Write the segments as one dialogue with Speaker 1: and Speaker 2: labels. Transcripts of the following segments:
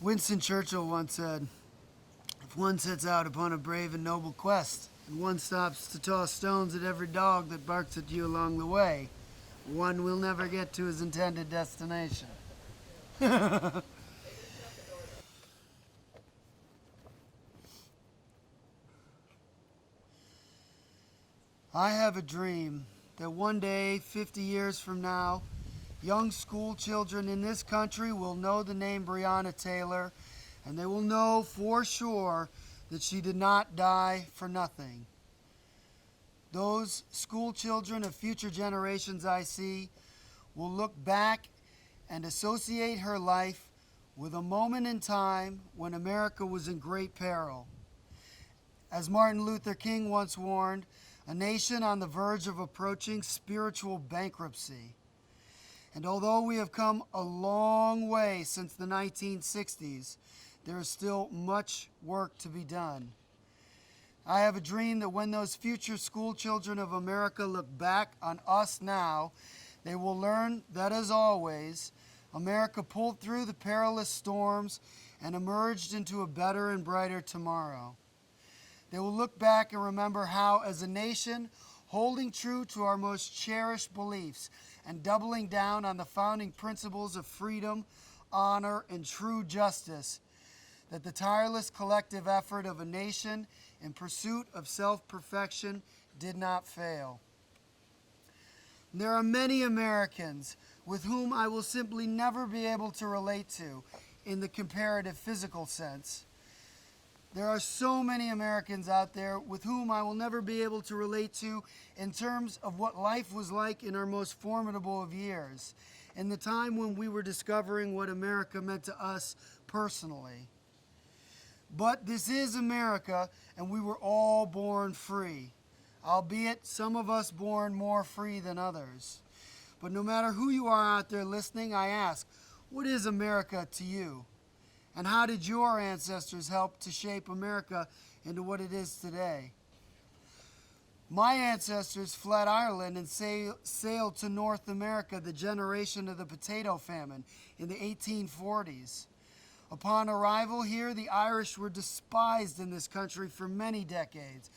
Speaker 1: Winston Churchill once said, if one sets out upon a brave and noble quest, and one stops to toss stones at every dog that barks at you along the way, one will never get to his intended destination. I have a dream that one day, 50 years from now, young school children in this country will know the name Breonna Taylor, and they will know for sure that she did not die for nothing. Those school children of future generations I see will look back and associate her life with a moment in time when America was in great peril. As Martin Luther King once warned, a nation on the verge of approaching spiritual bankruptcy. And although we have come a long way since the 1960s, there is still much work to be done. I have a dream that when those future school children of America look back on us now, they will learn that, as always, America pulled through the perilous storms and emerged into a better and brighter tomorrow. They will look back and remember how, as a nation, holding true to our most cherished beliefs and doubling down on the founding principles of freedom, honor, and true justice, that the tireless collective effort of a nation in pursuit of self-perfection did not fail. There are many Americans with whom I will simply never be able to relate to in the comparative physical sense. There are so many Americans out there with whom I will never be able to relate to in terms of what life was like in our most formidable of years, in the time when we were discovering what America meant to us personally. But this is America, and we were all born free, albeit some of us born more free than others. But no matter who you are out there listening, I ask, what is America to you? And how did your ancestors help to shape America into what it is today? My ancestors fled Ireland and sailed to North America, the generation of the potato famine in the 1840s. Upon arrival here, the Irish were despised in this country for many decades.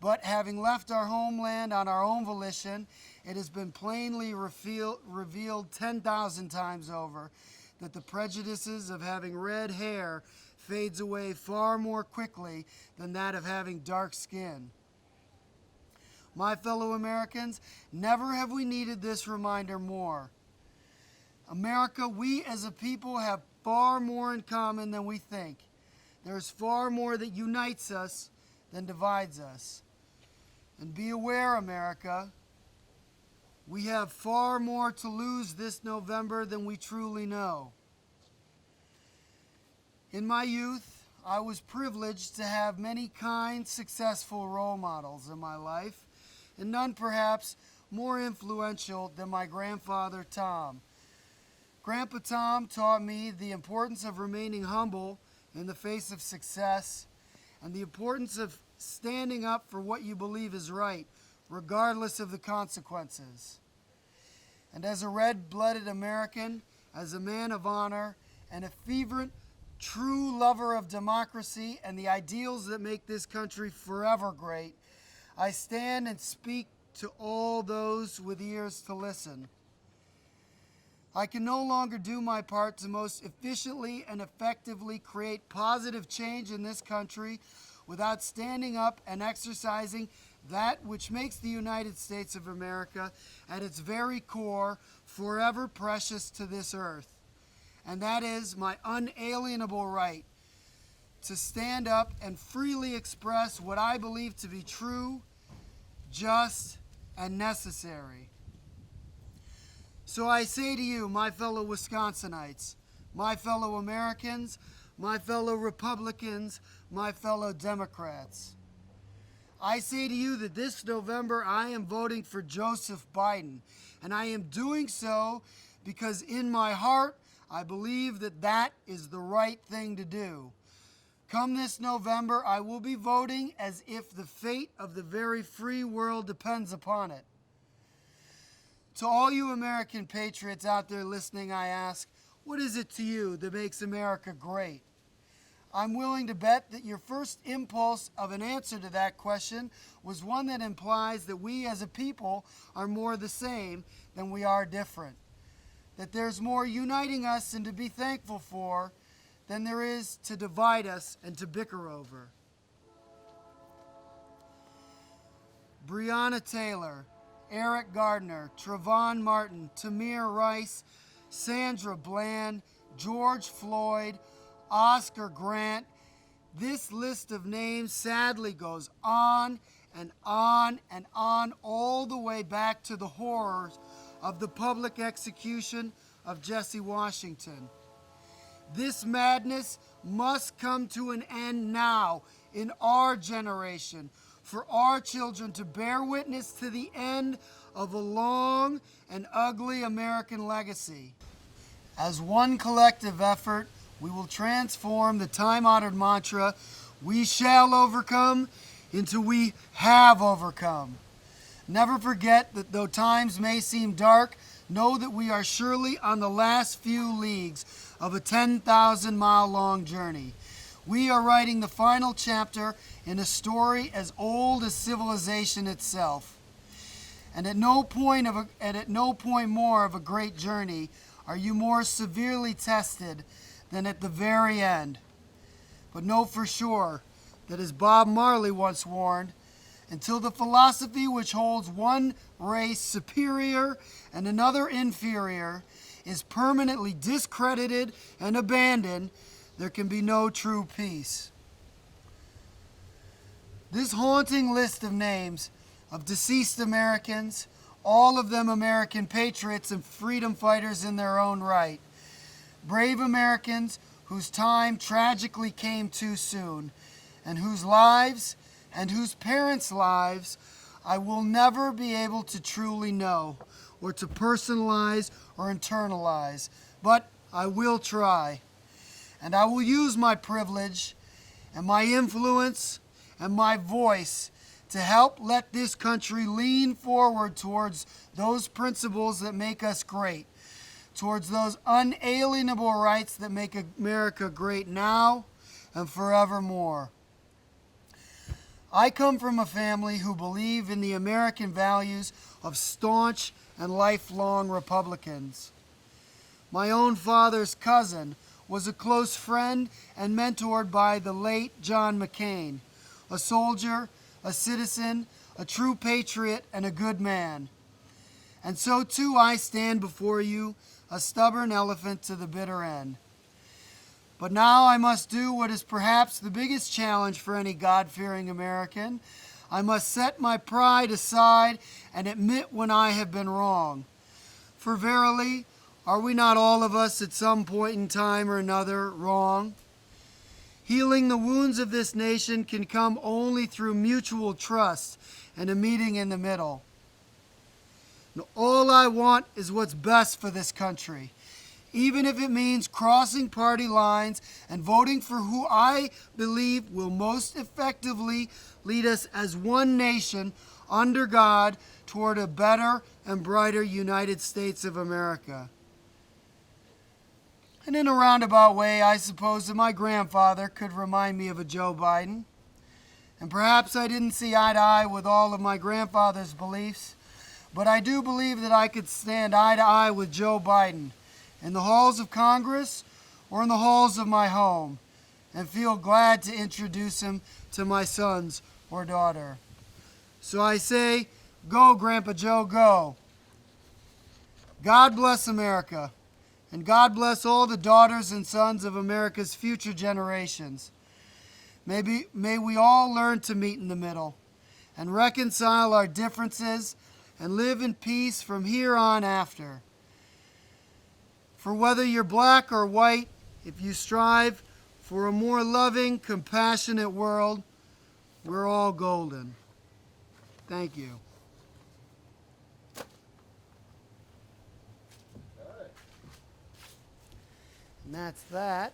Speaker 1: But having left our homeland on our own volition, it has been plainly revealed 10,000 times over that the prejudices of having red hair fades away far more quickly than that of having dark skin. My fellow Americans, never have we needed this reminder more. America, we as a people have far more in common than we think. There is far more that unites us than divides us. And be aware, America, we have far more to lose this November than we truly know. In my youth, I was privileged to have many kind, successful role models in my life, and none perhaps more influential than my grandfather, Tom. Grandpa Tom taught me the importance of remaining humble in the face of success and the importance of standing up for what you believe is right, regardless of the consequences. And as a red-blooded American, as a man of honor, and a fervent, true lover of democracy and the ideals that make this country forever great, I stand and speak to all those with ears to listen. I can no longer do my part to most efficiently and effectively create positive change in this country without standing up and exercising that which makes the United States of America, at its very core, forever precious to this earth. And that is my unalienable right to stand up and freely express what I believe to be true, just, and necessary. So I say to you, my fellow Wisconsinites, my fellow Americans, my fellow Republicans, my fellow Democrats, I say to you that this November I am voting for Joseph Biden, and I am doing so because in my heart I believe that that is the right thing to do. Come this November, I will be voting as if the fate of the very free world depends upon it. To all you American patriots out there listening, I ask, What is it to you that makes America great? I'm willing to bet that your first impulse of an answer to that question was one that implies that we as a people are more the same than we are different. That there's more uniting us and to be thankful for than there is to divide us and to bicker over. Breonna Taylor, Eric Gardner, Trayvon Martin, Tamir Rice, Sandra Bland, George Floyd, Oscar Grant. This list of names sadly goes on and on and on, all the way back to the horrors of the public execution of Jesse Washington. This madness must come to an end now, in our generation, for our children to bear witness to the end of a long and ugly American legacy. As one collective effort, we will transform the time-honored mantra, "We shall overcome," into "We have overcome." Never forget that though times may seem dark, know that we are surely on the last few leagues of a 10,000-mile-long journey. We are writing the final chapter in a story as old as civilization itself. And at no point more of a great journey are you more severely tested than at the very end. But know for sure that, as Bob Marley once warned, until the philosophy which holds one race superior and another inferior is permanently discredited and abandoned, there can be no true peace. This haunting list of names of deceased Americans, all of them American patriots and freedom fighters in their own right, brave Americans whose time tragically came too soon, and whose lives and whose parents' lives I will never be able to truly know, or to personalize or internalize, but I will try. And I will use my privilege and my influence and my voice to help let this country lean forward towards those principles that make us great, towards those unalienable rights that make America great now and forevermore. I come from a family who believe in the American values of staunch and lifelong Republicans. My own father's cousin was a close friend and mentored by the late John McCain, a soldier, a citizen, a true patriot, and a good man. And so too I stand before you, a stubborn elephant to the bitter end. But now I must do what is perhaps the biggest challenge for any God-fearing American. I must set my pride aside and admit when I have been wrong. For verily, are we not all of us at some point in time or another wrong? Healing the wounds of this nation can come only through mutual trust and a meeting in the middle. Now, all I want is what's best for this country, even if it means crossing party lines and voting for who I believe will most effectively lead us as one nation under God toward a better and brighter United States of America. And in a roundabout way, I suppose that my grandfather could remind me of a Joe Biden. And perhaps I didn't see eye to eye with all of my grandfather's beliefs, but I do believe that I could stand eye to eye with Joe Biden in the halls of Congress or in the halls of my home, and feel glad to introduce him to my sons or daughter. So I say, go, Grandpa Joe, go. God bless America. And God bless all the daughters and sons of America's future generations. May we all learn to meet in the middle and reconcile our differences and live in peace from here on after. For whether you're black or white, if you strive for a more loving, compassionate world, we're all golden. Thank you. And that's that.